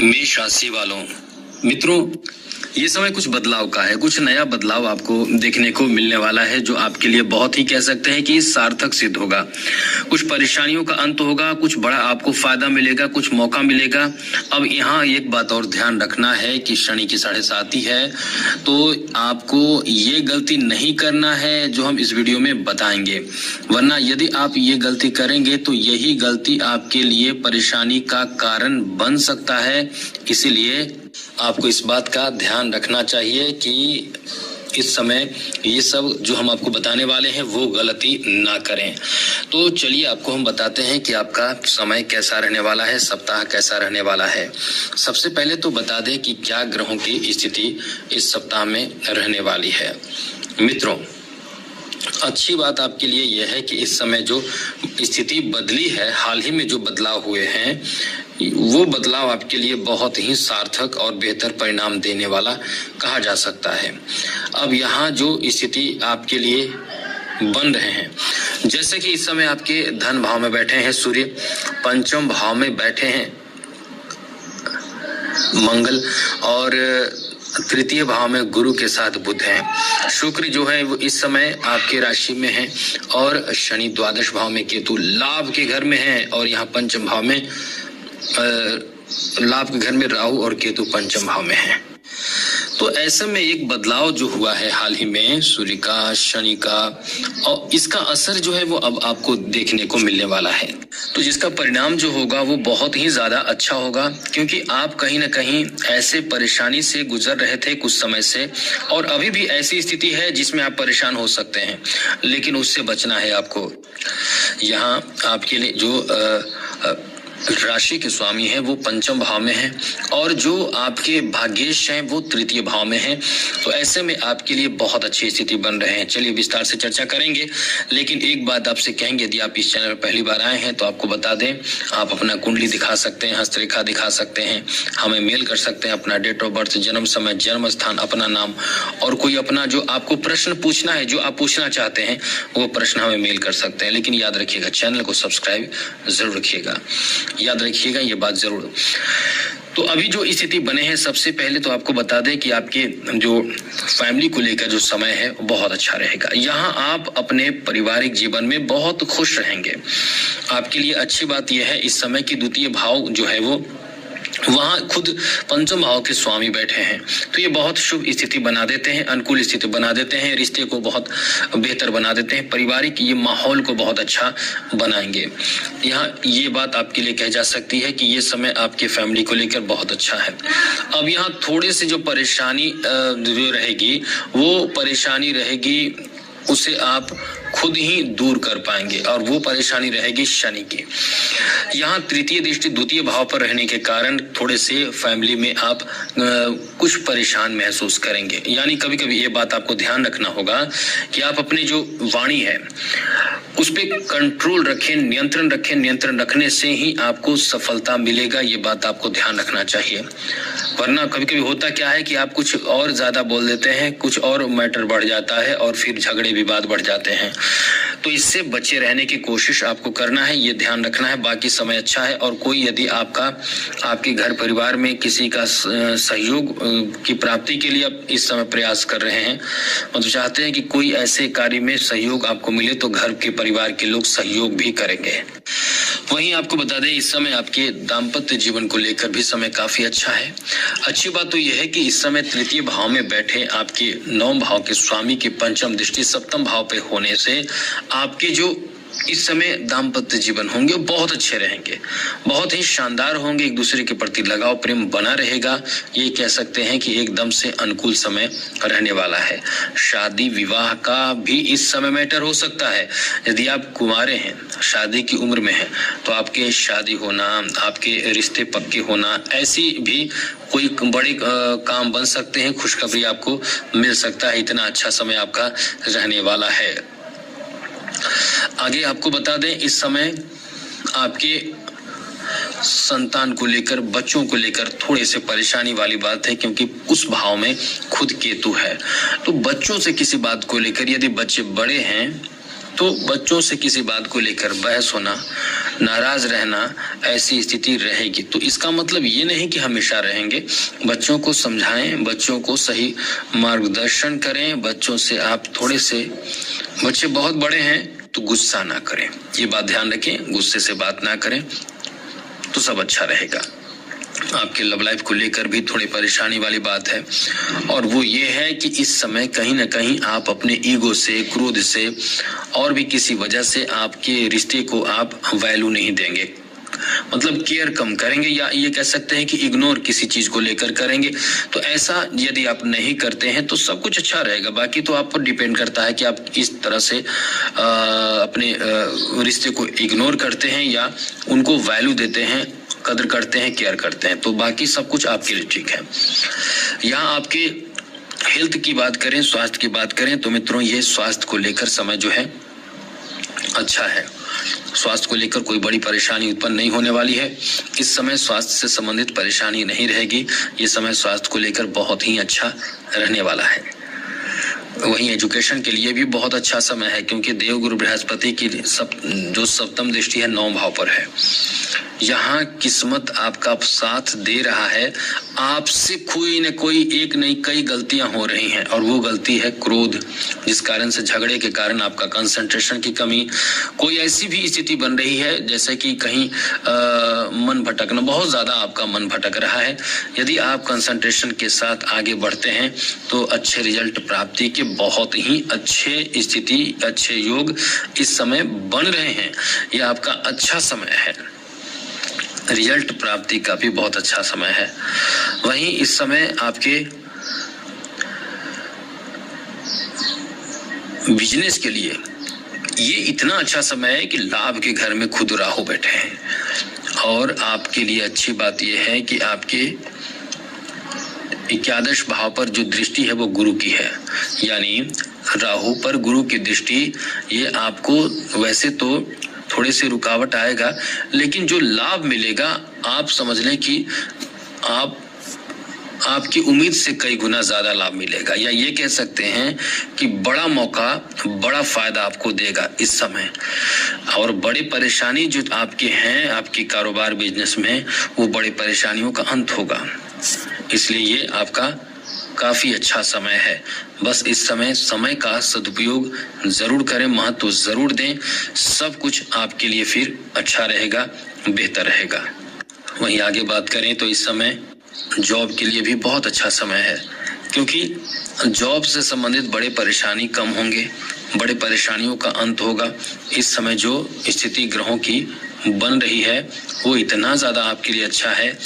मेष राशि वालों, मित्रों, ये समय कुछ बदलाव का है। कुछ नया बदलाव आपको देखने को मिलने वाला है जो आपके लिए बहुत ही कह सकते हैं कि सार्थक सिद्ध होगा। कुछ परेशानियों का अंत होगा, कुछ बड़ा आपको फायदा मिलेगा, कुछ मौका मिलेगा। अब यहाँ एक बात और ध्यान रखना है कि शनि की 7.5 है, तो आपको ये गलती नहीं करना है जो हम इस वीडियो में बताएंगे, वरना यदि आप ये गलती करेंगे तो यही गलती आपके लिए परेशानी का कारण बन सकता है। इसीलिए आपको इस बात का ध्यान रखना चाहिए कि इस समय ये सब जो हम आपको बताने वाले हैं वो गलती ना करें। तो चलिए आपको हम बताते हैं कि आपका समय कैसा रहने वाला है, सप्ताह कैसा रहने वाला है। सबसे पहले तो बता दें कि क्या ग्रहों की स्थिति इस सप्ताह में रहने वाली है। मित्रों, अच्छी बात आपके लिए यह है कि इस समय जो स्थिति बदली है, हाल ही में जो बदलाव हुए हैं, वो बदलाव आपके लिए बहुत ही सार्थक और बेहतर परिणाम देने वाला कहा जा सकता है। अब यहाँ जो स्थिति आपके लिए बन रहे हैं, जैसे कि इस समय आपके धन भाव में बैठे हैं सूर्य, पंचम भाव में बैठे हैं मंगल, और तृतीय भाव में गुरु के साथ बुध है। शुक्र जो है वो इस समय आपके राशि में है, और शनि द्वादश भाव में, केतु लाभ के घर में है, और यहाँ पंचम भाव में लाभ के घर में राहु और केतु पंचम भाव में है। तो ऐसे में एक बदलाव जो हुआ है हाल ही में सूर्य का, शनि का, और इसका असर जो है वो अब आपको देखने को मिलने वाला है। तो जिसका परिणाम जो होगा वो बहुत ही ज्यादा अच्छा होगा, क्योंकि आप कहीं ना कहीं ऐसे परेशानी से गुजर रहे थे कुछ समय से, और अभी भी ऐसी स्थिति है जिसमें आप परेशान हो सकते हैं, लेकिन उससे बचना है आपको। यहाँ आपके लिए जो राशि के स्वामी हैं वो पंचम भाव में हैं, और जो आपके भाग्येश हैं वो तृतीय भाव में हैं। तो ऐसे में आपके लिए बहुत अच्छी स्थिति बन रहे हैं। चलिए विस्तार से चर्चा करेंगे, लेकिन एक बात आपसे कहेंगे, यदि आप इस चैनल पर पहली बार आए हैं तो आपको बता दें, आप अपना कुंडली दिखा सकते हैं, हस्तरेखा दिखा सकते हैं, हमें मेल कर सकते हैं, अपना डेट ऑफ बर्थ, जन्म समय, जन्म स्थान, अपना नाम, और कोई अपना जो आपको प्रश्न पूछना है, जो आप पूछना चाहते हैं, वो प्रश्न हमें मेल कर सकते हैं। लेकिन याद रखिएगा, चैनल को सब्सक्राइब जरूर रखिएगा, याद रखिएगा ये बात जरूर। तो अभी जो स्थिति बने हैं, सबसे पहले तो आपको बता दें कि आपके जो फैमिली को लेकर जो समय है बहुत अच्छा रहेगा। यहाँ आप अपने पारिवारिक जीवन में बहुत खुश रहेंगे। आपके लिए अच्छी बात यह है, इस समय की द्वितीय भाव जो है वो वहां खुद पंचम भाव के स्वामी बैठे हैं, तो ये बहुत शुभ स्थिति बना देते हैं, अनुकूल स्थिति बना देते हैं, रिश्ते को बहुत बेहतर बना देते हैं, पारिवारिक ये माहौल को बहुत अच्छा बनाएंगे। यहाँ ये बात आपके लिए कही जा सकती है कि ये समय आपके फैमिली को लेकर बहुत अच्छा है। अब यहाँ थोड़े से जो परेशानी जो रहेगी, वो परेशानी रहेगी उसे आप खुद ही दूर कर पाएंगे, और वो परेशानी रहेगी शनि की। यहाँ तृतीय दृष्टि द्वितीय भाव पर रहने के कारण थोड़े से फैमिली में आप कुछ परेशान महसूस करेंगे। यानी कभी कभी ये बात आपको ध्यान रखना होगा कि आप अपनी जो वाणी है उस पे कंट्रोल रखें, नियंत्रण रखें। नियंत्रण रखने से ही आपको सफलता मिलेगा, ये बात आपको ध्यान रखना चाहिए। वरना कभी कभी होता क्या है कि आप कुछ और ज्यादा बोल देते हैं, कुछ और मैटर बढ़ जाता है, और फिर झगड़े विवाद बढ़ जाते हैं। तो इससे बचे रहने की कोशिश आपको करना है, ये ध्यान रखना है। बाकी समय अच्छा है, और कोई यदि आपके घर परिवार में किसी का सहयोग की प्राप्ति के लिए आप इस समय प्रयास कर रहे हैं, मतलब चाहते हैं कि कोई ऐसे कार्य में सहयोग आपको मिले, तो घर के परिवार के लोग सहयोग भी करेंगे। वहीं आपको बता दें, इस समय आपके दाम्पत्य जीवन को लेकर भी समय काफी अच्छा है। अच्छी बात तो यह है कि इस समय तृतीय भाव में बैठे आपके 9 भाव के स्वामी की पंचम दृष्टि सप्तम भाव पे होने से आपके जो इस समय दाम्पत्य जीवन होंगे बहुत अच्छे रहेंगे, बहुत ही शानदार होंगे। एक दूसरे के प्रति लगाव प्रेम बना रहेगा। ये कह सकते हैं कि एकदम से अनुकूल समय रहने वाला है। शादी विवाह का भी इस समय मैटर हो सकता है। यदि आप कुंवारे हैं, शादी की उम्र में हैं, तो आपके शादी होना, आपके रिश्ते पक्के होना, ऐसी भी कोई बड़े काम बन सकते हैं। खुशखबरी आपको मिल सकता है। इतना अच्छा समय आपका रहने वाला है। आगे आपको बता दें, इस समय आपके संतान को लेकर, बच्चों को लेकर थोड़े से परेशानी वाली बात है, क्योंकि उस भाव में खुद केतु है। तो बच्चों से किसी बात को लेकर, यदि बच्चे बड़े हैं तो बच्चों से किसी बात को लेकर बहस होना, नाराज रहना, ऐसी स्थिति रहेगी। तो इसका मतलब ये नहीं कि हमेशा रहेंगे। बच्चों को समझाएं, बच्चों को सही मार्गदर्शन करें, बच्चों से आप थोड़े से, बच्चे बहुत बड़े हैं तो गुस्सा ना करें, ये बात ध्यान रखें, गुस्से से बात ना करें तो सब अच्छा रहेगा। आपके लव लाइफ को लेकर भी थोड़ी परेशानी वाली बात है, और वो ये है कि इस समय कहीं ना कहीं आप अपने ईगो से, क्रोध से और भी किसी वजह से आपके रिश्ते को आप वैल्यू नहीं देंगे, मतलब केयर कम करेंगे, या ये कह सकते हैं कि इग्नोर किसी चीज को लेकर करेंगे। तो ऐसा यदि आप नहीं करते हैं तो सब कुछ अच्छा रहेगा। बाकी तो आप पर डिपेंड करता है कि आप इस तरह से अपने रिश्ते को इग्नोर करते हैं या उनको वैल्यू देते हैं, कदर करते हैं, केयर करते हैं। तो बाकी सब कुछ आपके लिए ठीक है। यहाँ आपके हेल्थ की बात करें, स्वास्थ्य की बात करें, तो मित्रों ये स्वास्थ्य को लेकर समय जो है अच्छा है। स्वास्थ्य को लेकर कोई बड़ी परेशानी उत्पन्न नहीं होने वाली है। इस समय स्वास्थ्य से संबंधित परेशानी नहीं रहेगी। ये समय स्वास्थ्य को लेकर बहुत ही अच्छा रहने वाला है। वहीं एजुकेशन के लिए भी बहुत अच्छा समय है, क्योंकि देवगुरु बृहस्पति की जो सप्तम दृष्टि है 9 भाव पर है। यहाँ किस्मत आपका साथ दे रहा है। आपसे कोई न कोई, एक नहीं कई गलतियां हो रही हैं, और वो गलती है क्रोध, जिस कारण से झगड़े के कारण आपका कंसंट्रेशन की कमी, कोई ऐसी भी स्थिति बन रही है जैसे कि कहीं मन भटकना, बहुत ज्यादा आपका मन भटक रहा है। यदि आप कंसंट्रेशन के साथ आगे बढ़ते हैं तो अच्छे रिजल्ट प्राप्ति के बहुत ही अच्छे स्थिति, अच्छे योग इस समय बन रहे हैं। यह आपका अच्छा समय है, रिजल्ट प्राप्ति का भी बहुत अच्छा समय है। वहीं इस समय आपके बिजनेस के लिए ये इतना अच्छा समय है कि लाभ के घर में खुद राहु बैठे हैं, और आपके लिए अच्छी बात यह है कि आपके 11 भाव पर जो दृष्टि है वो गुरु की है, यानी राहु पर गुरु की दृष्टि, ये आपको वैसे तो थोड़े से रुकावट आएगा, लेकिन जो लाभ मिलेगा आप समझ लें कि आपकी उम्मीद से कई गुना ज्यादा लाभ मिलेगा, या ये कह सकते हैं कि बड़ा मौका, बड़ा फायदा आपको देगा इस समय। और बड़ी परेशानी जो आपके हैं, आपकी कारोबार बिजनेस में, वो बड़ी परेशानियों का अंत होगा। इसलिए ये आपका काफी अच्छा समय है। बस इस समय का सदुपयोग जरूर करें, महत्व जरूर दें, सब कुछ आपके लिए फिर अच्छा रहेगा, बेहतर रहेगा। वहीं आगे बात करें तो इस समय जॉब के लिए भी बहुत अच्छा समय है, क्योंकि जॉब से संबंधित बड़े परेशानी कम होंगे, बड़े परेशानियों का अंत होगा। इस समय जो स्थिति ग्रहों की बन रही है वो इतना ज्यादा आपके लिए अच्छा है